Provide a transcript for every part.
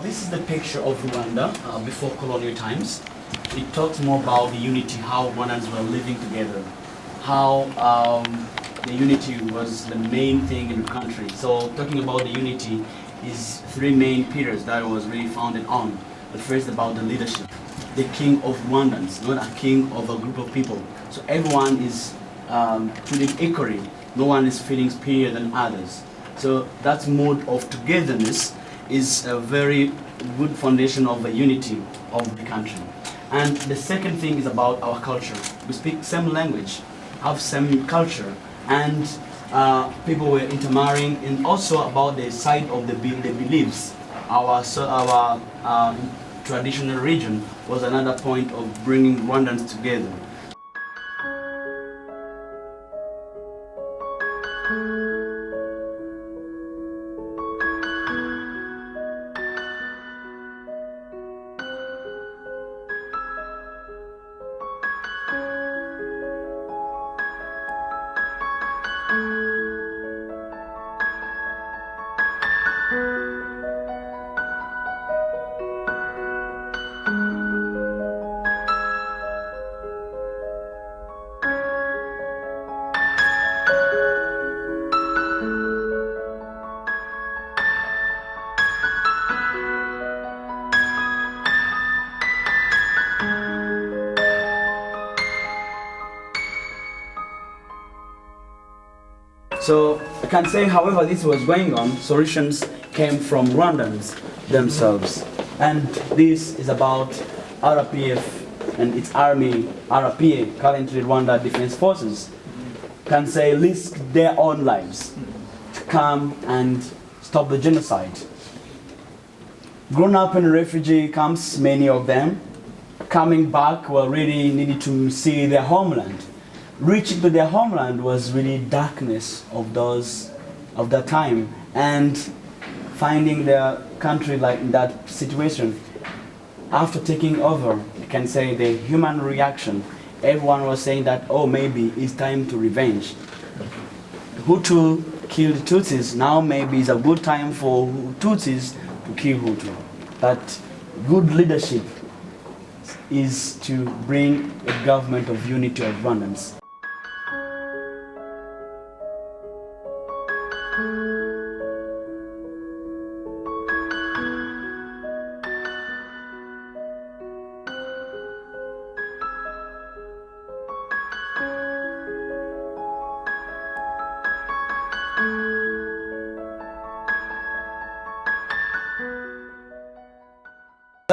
This is the picture of Rwanda before colonial times. It talks more about the unity, how Rwandans were living together, how the unity was the main thing in the country. So talking about the unity is three main pillars that was really founded on. The first about the leadership, the king of Rwandans, not a king of a group of people. So everyone is treated equally. No one is feeling superior than others. So that mode of togetherness is a very good foundation of the unity of the country. And the second thing is about our culture. We speak same language, have same culture, and people were intermarrying, and also about the side of the beliefs. Our traditional region was another point of bringing Rwandans together. So I can say, however this was going on, solutions came from Rwandans themselves. And this is about RPF and its army, RPA, currently Rwanda Defense Forces, can say risk their own lives to come and stop the genocide. Grown up in refugee camps, many of them, coming back were really needed to see their homeland. Reaching to their homeland was really darkness of that time, and finding their country like in that situation. After taking over, you can say the human reaction, everyone was saying that, oh, maybe it's time to revenge. Hutu killed Tutsis, now maybe it's a good time for Tutsis to kill Hutu. But good leadership is to bring a government of unity of Rwandans.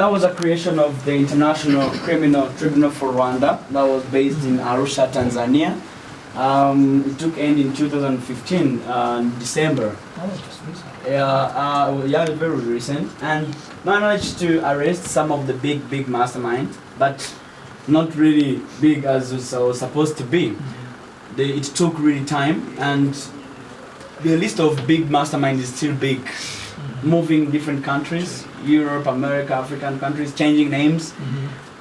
that was a creation of the International Criminal Tribunal for Rwanda that was based in Arusha, Tanzania. It took end in 2015, December. Oh, just recent. Yeah, very recent, and managed to arrest some of the big masterminds, but not really big as it was supposed to be. It took really time, and the list of big masterminds is still big, moving different countries, Europe, America, African countries, changing names.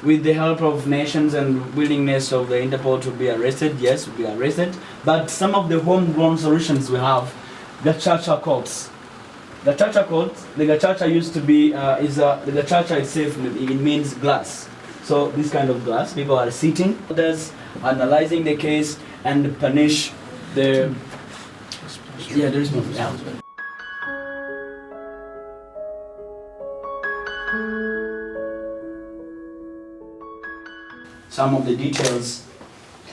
With the help of nations and willingness of the Interpol to be arrested, yes, will be arrested. But some of the homegrown solutions we have, Gacaca codes. Gacaca codes, the Gacaca used to be, the Gacaca itself, it means glass. So this kind of glass, people are sitting, others analyzing the case and punish the, yeah, there is no, yeah. Some of the details,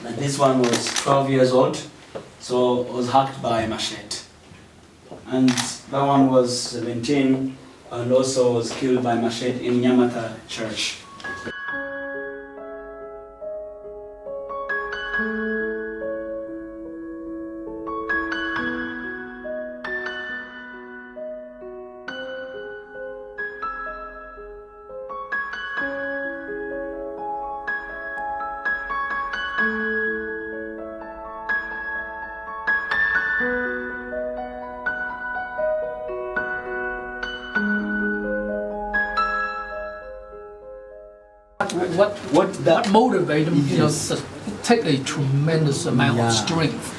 and this one was 12 years old, so it was hacked by a machete. And that one was 17 and also was killed by machete in Nyamata church. What motivated them, to take a tremendous amount of strength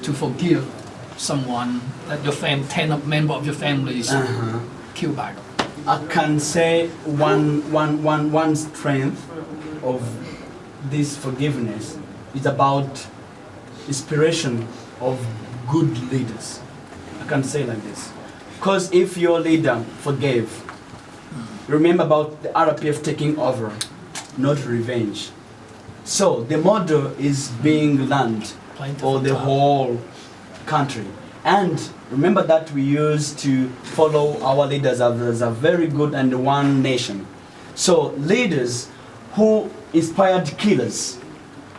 to forgive someone that your 10 member of your family is killed by them? I can say one strength of this forgiveness is about inspiration of good leaders. I can say like this. Because if your leader forgave, remember about the RPF taking over, not revenge. So the model is being learned for the whole country. And remember that we used to follow our leaders as a very good and one nation. So leaders who inspired killers,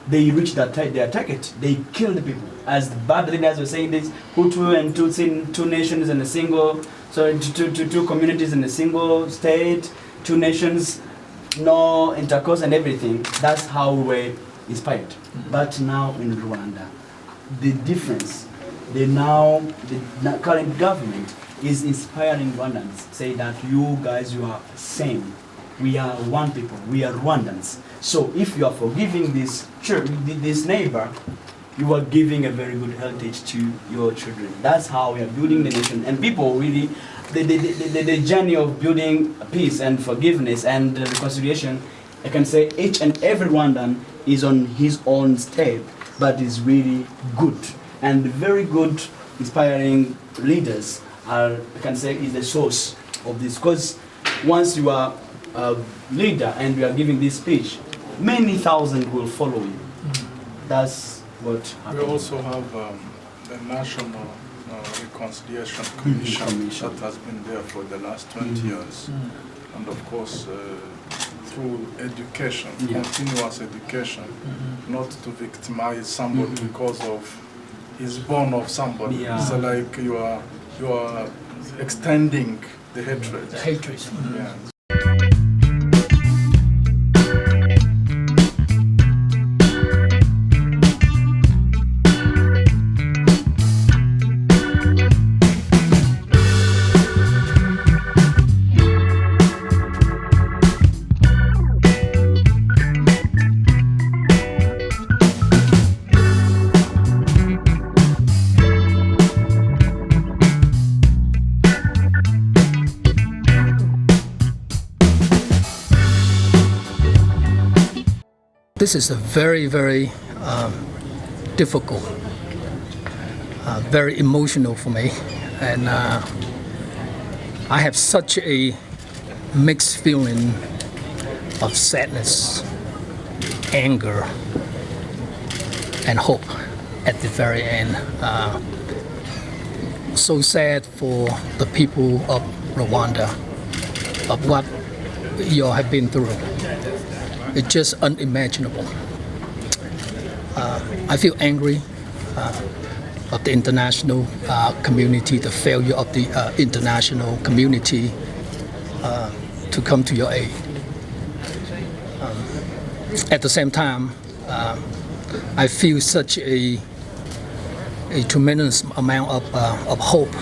they reach their target, they kill the people. As the bad leaders were saying this, Hutu and Tutsi, two nations in a single, so two communities in a single state, two nations, no intercourse and everything. That's how we were inspired. But now in Rwanda, the difference, the current government is inspiring Rwandans, say that you guys, you are same. We are one people, we are Rwandans. So if you are forgiving this neighbor, you are giving a very good heritage to your children. That's how we are building the nation. And people really, the journey of building peace and forgiveness and reconciliation, I can say each and every Rwandan is on his own step, but is really good. And very good, inspiring leaders are, I can say, is the source of this. Because once you are a leader and you are giving this speech, many thousands will follow you. That's what happens. We also have the National Reconciliation Commission that has been there for the last 20 years. And of course, through education, continuous education, not to victimize somebody because of his born of somebody. It's like you are extending the hatred. The hatred. Yeah. This is a very, very difficult, very emotional for me. And I have such a mixed feeling of sadness, anger, and hope at the very end. So sad for the people of Rwanda, of what you all have been through. It's just unimaginable. I feel angry of the international community, the failure of the international community to come to your aid. At the same time, I feel such a tremendous amount of hope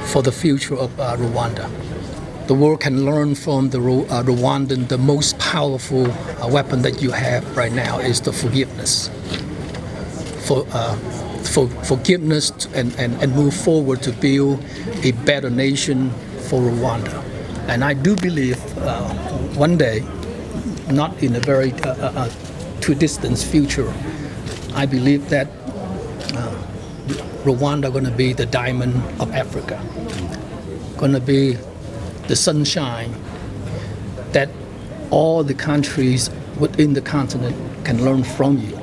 for the future of Rwanda. The world can learn from the Rwandan. The most powerful weapon that you have right now is the forgiveness. For forgiveness and move forward to build a better nation for Rwanda. And I do believe one day, not in a very too distant future, I believe that Rwanda going to be the diamond of Africa, going to be the sunshine that all the countries within the continent can learn from you.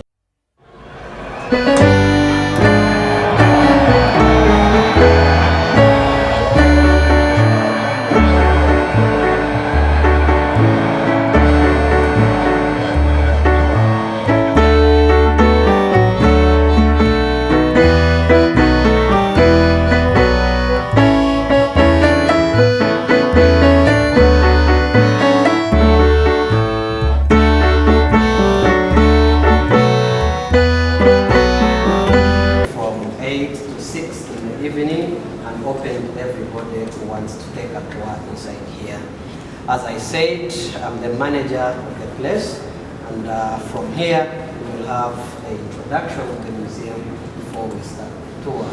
As I said, I'm the manager of the place, and from here we will have an introduction of the museum before we start the tour.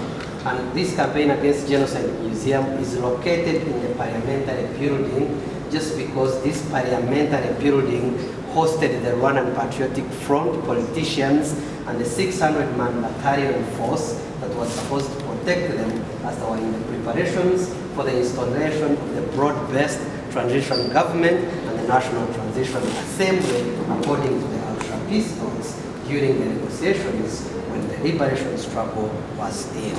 And this campaign against Genocide Museum is located in the Parliamentary Building just because this Parliamentary Building hosted the Rwandan Patriotic Front politicians and the 600-man battalion force that was supposed to protect them as they were in the preparations for the installation of the broad-based transition government and the National Transition Assembly according to the Arusha peace talks during the negotiations when the liberation struggle was in.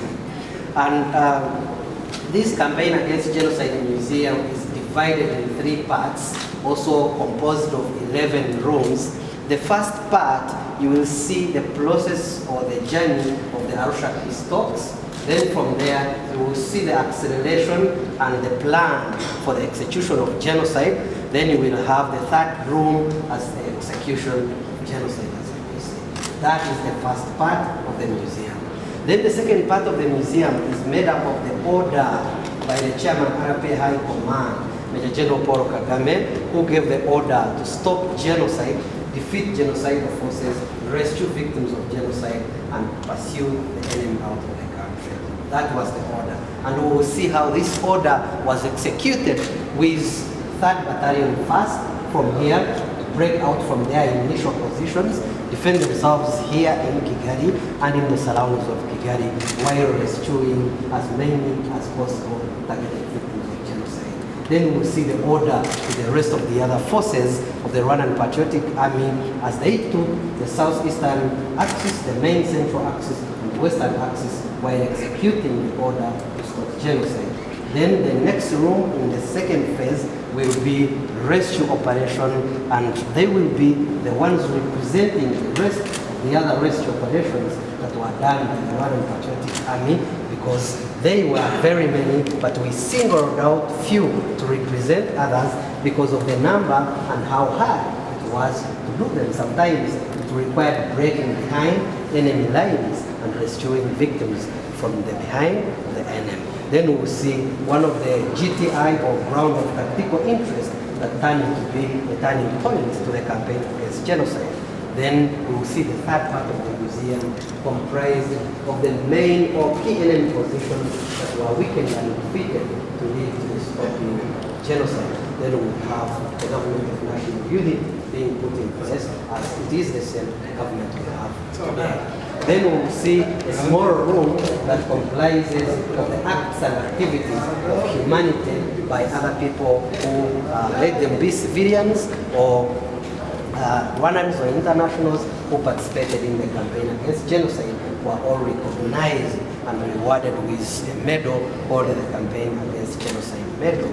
And this campaign against Genocide Museum is divided in 3 parts, also composed of 11 rooms. The first part, you will see the process or the journey of the Arusha peace talks. Then from there, you will see the acceleration and the plan for the execution of genocide. Then you will have the 3rd room as the execution of genocide, as I say. That is the first part of the museum. Then the second part of the museum is made up of the order by the chairman RP High Command, Major General Paul Kagame, who gave the order to stop genocide, defeat genocidal forces, rescue victims of genocide, and pursue the enemy out of the country. That was the order. And we will see how this order was executed with 3rd Battalion first from here, break out from their initial positions, defend themselves here in Kigali and in the surroundings of Kigali while rescuing as many as possible targeted victims of genocide. Then we will see the order to the rest of the other forces of the Rwandan Patriotic Army as they took the southeastern axis, the main central axis, and the western axis while executing the order to stop genocide. Then the next room in the second phase will be rescue operation, and they will be the ones representing the rest of the other rescue operations that were done by the Rwandan Patriotic Army, because they were very many, but we singled out few to represent others because of the number and how hard it was to do them. Sometimes it required breaking behind enemy lines and rescuing victims from the behind the enemy. Then we will see one of the GTI or ground of tactical interest that turned to be a turning point to the campaign against genocide. Then we will see the 3rd part of the museum comprised of the main or key enemy positions that were weakened and defeated to lead to the stopping genocide. Then we will have the government of national unity being put in place as it is the same government we have today. Then we will see a small room that comprises of the acts and activities of humanity by other people who let them be civilians or Rwandans or internationals who participated in the campaign against genocide were all recognized and rewarded with a medal called the Campaign Against Genocide Medal.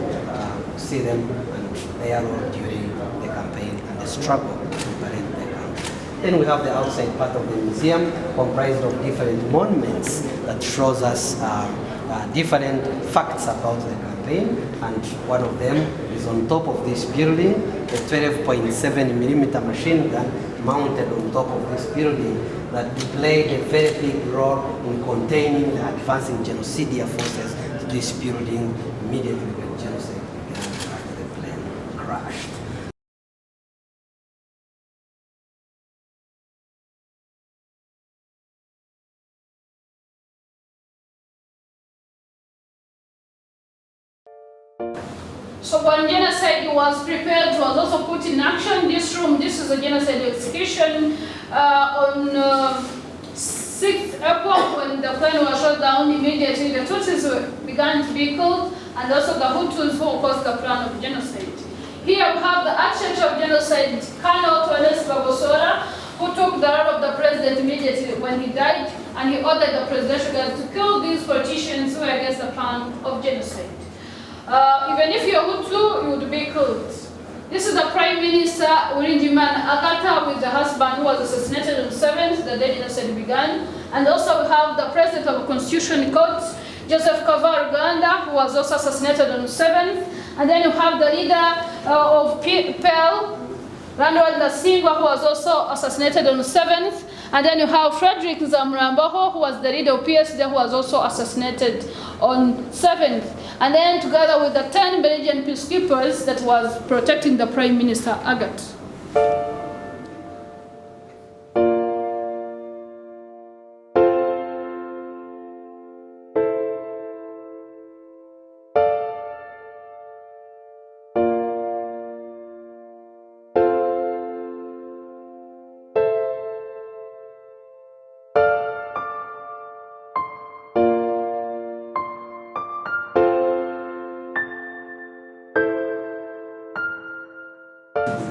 See them and their role during the campaign and the struggle to liberate the country. Then we have the outside part of the museum, comprised of different monuments that shows us different facts about the campaign, and one of them is on top of this building, a 12.7mm machine gun mounted on top of this building that played a very big role in containing the advancing genocidia forces to this building immediately when genocide began after the plane crashed. So when genocide was prepared, it was also put in action. This is a genocide execution on 6th April when the plane was shot down. Immediately the Tutsis began to be killed, and also the Hutus who opposed the plan of genocide. Here we have the architect of genocide, Colonel Toles Bagosora, who took the role of the president immediately when he died, and he ordered the presidential guard to kill these politicians who were against the plan of genocide. Even if you're Hutu, you would be killed. This is the Prime Minister, Ulindiman Gacaca, with the husband who was assassinated on the 7th, the day genocide began. And also we have the President of the Constitution Court, Joseph Kavaruganda, who was also assassinated on the 7th. And then you have the leader of PEL, Rwandan Singwa, who was also assassinated on the 7th. And then you have Frederick Nzamurambaho, who was the leader of PSD, who was also assassinated on 7th. And then together with the 10 Belgian peacekeepers that was protecting the Prime Minister Agat.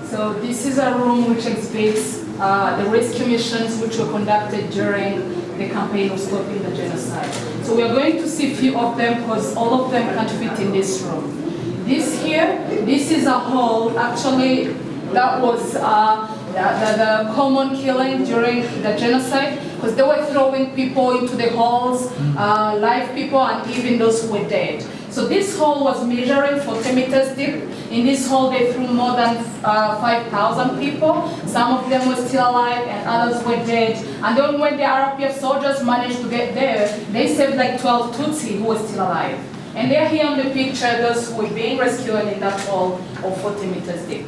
So this is a room which exhibits the rescue missions which were conducted during the campaign of stopping the genocide. So we are going to see a few of them because all of them can't fit in this room. This here, this is a hall, actually that was the common killing during the genocide, because they were throwing people into the halls, live people and even those who were dead. So this hall was measuring 40 meters deep. In this hall they threw more than 5,000 people. Some of them were still alive and others were dead. And then when the RPF soldiers managed to get there, they saved like 12 Tutsi who were still alive. And they're here on the picture, those who were being rescued in that hall of 40 meters deep.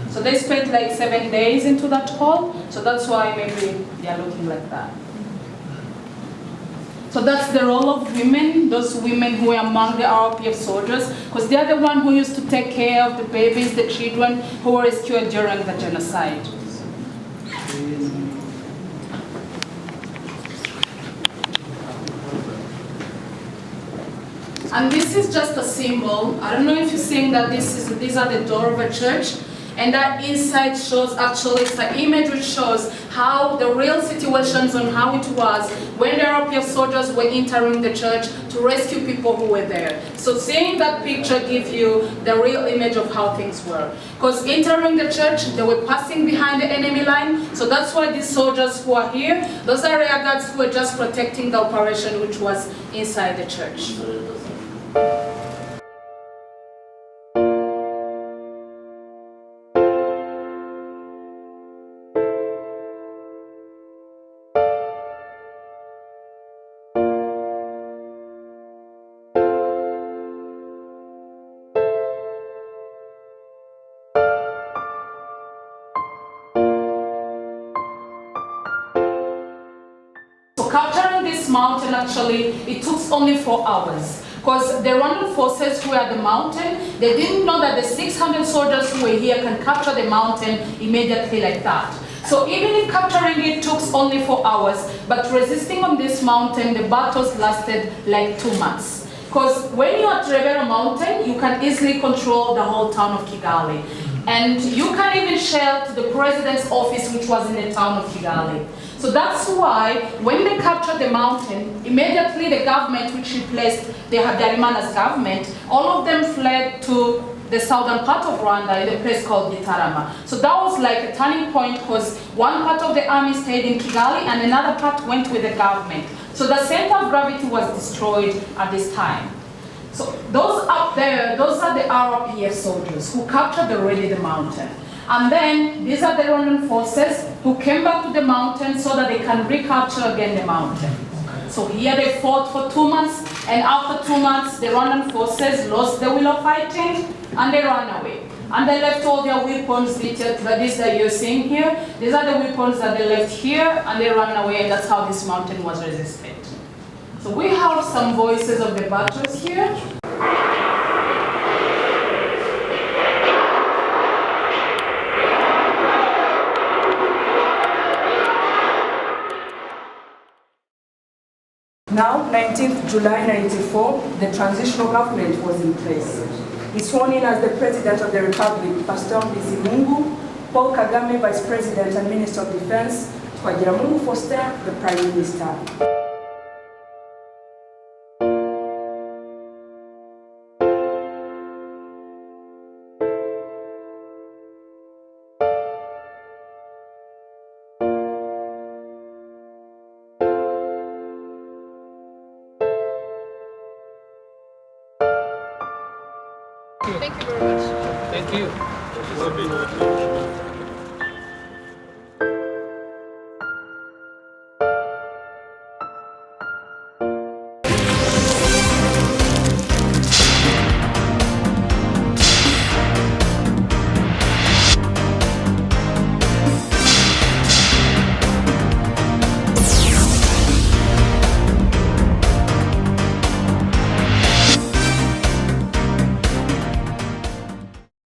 So they spent like 7 days into that hall, so that's why maybe they are looking like that. So that's the role of women, those women who were among the RPF soldiers, because they are the ones who used to take care of the babies, the children who were rescued during the genocide. And this is just a symbol. I don't know if you're seeing that these are the door of a church. And that inside shows, actually, it's an image which shows how the real situations on how it was when the RPF soldiers were entering the church to rescue people who were there. So seeing that picture gives you the real image of how things were. Because entering the church, they were passing behind the enemy line. So that's why these soldiers who are here, those are rear guards who were just protecting the operation which was inside the church. Capturing this mountain, actually, it took only 4 hours. Because the Rwandan forces who were at the mountain, they didn't know that the 600 soldiers who were here can capture the mountain immediately like that. So even if capturing it took only 4 hours, but resisting on this mountain, the battles lasted like 2 months. Because when you're at Rebero Mountain, you can easily control the whole town of Kigali. And you can even shell to the president's office, which was in the town of Kigali. So that's why when they captured the mountain, immediately the government which replaced the Habyarimana's government, all of them fled to the southern part of Rwanda in a place called Gitarama. So that was like a turning point because one part of the army stayed in Kigali and another part went with the government. So the center of gravity was destroyed at this time. So those up there, those are the RPF soldiers who captured already the mountain. And then these are the Rwandan forces who came back to the mountain so that they can recapture again the mountain. So here they fought for 2 months, and after 2 months, the Rwandan forces lost the will of fighting, and they ran away. And they left all their weapons, these that you're seeing here. These are the weapons that they left here, and they ran away, and that's how this mountain was resisted. So we have some voices of the battles here. Now, 19th July 94, the transitional government was in place. He sworn in as the President of the Republic, Pastor Bizimungu, Paul Kagame, Vice President and Minister of Defense, Twagiramungu Foster, the Prime Minister. Thank you very much. Thank you.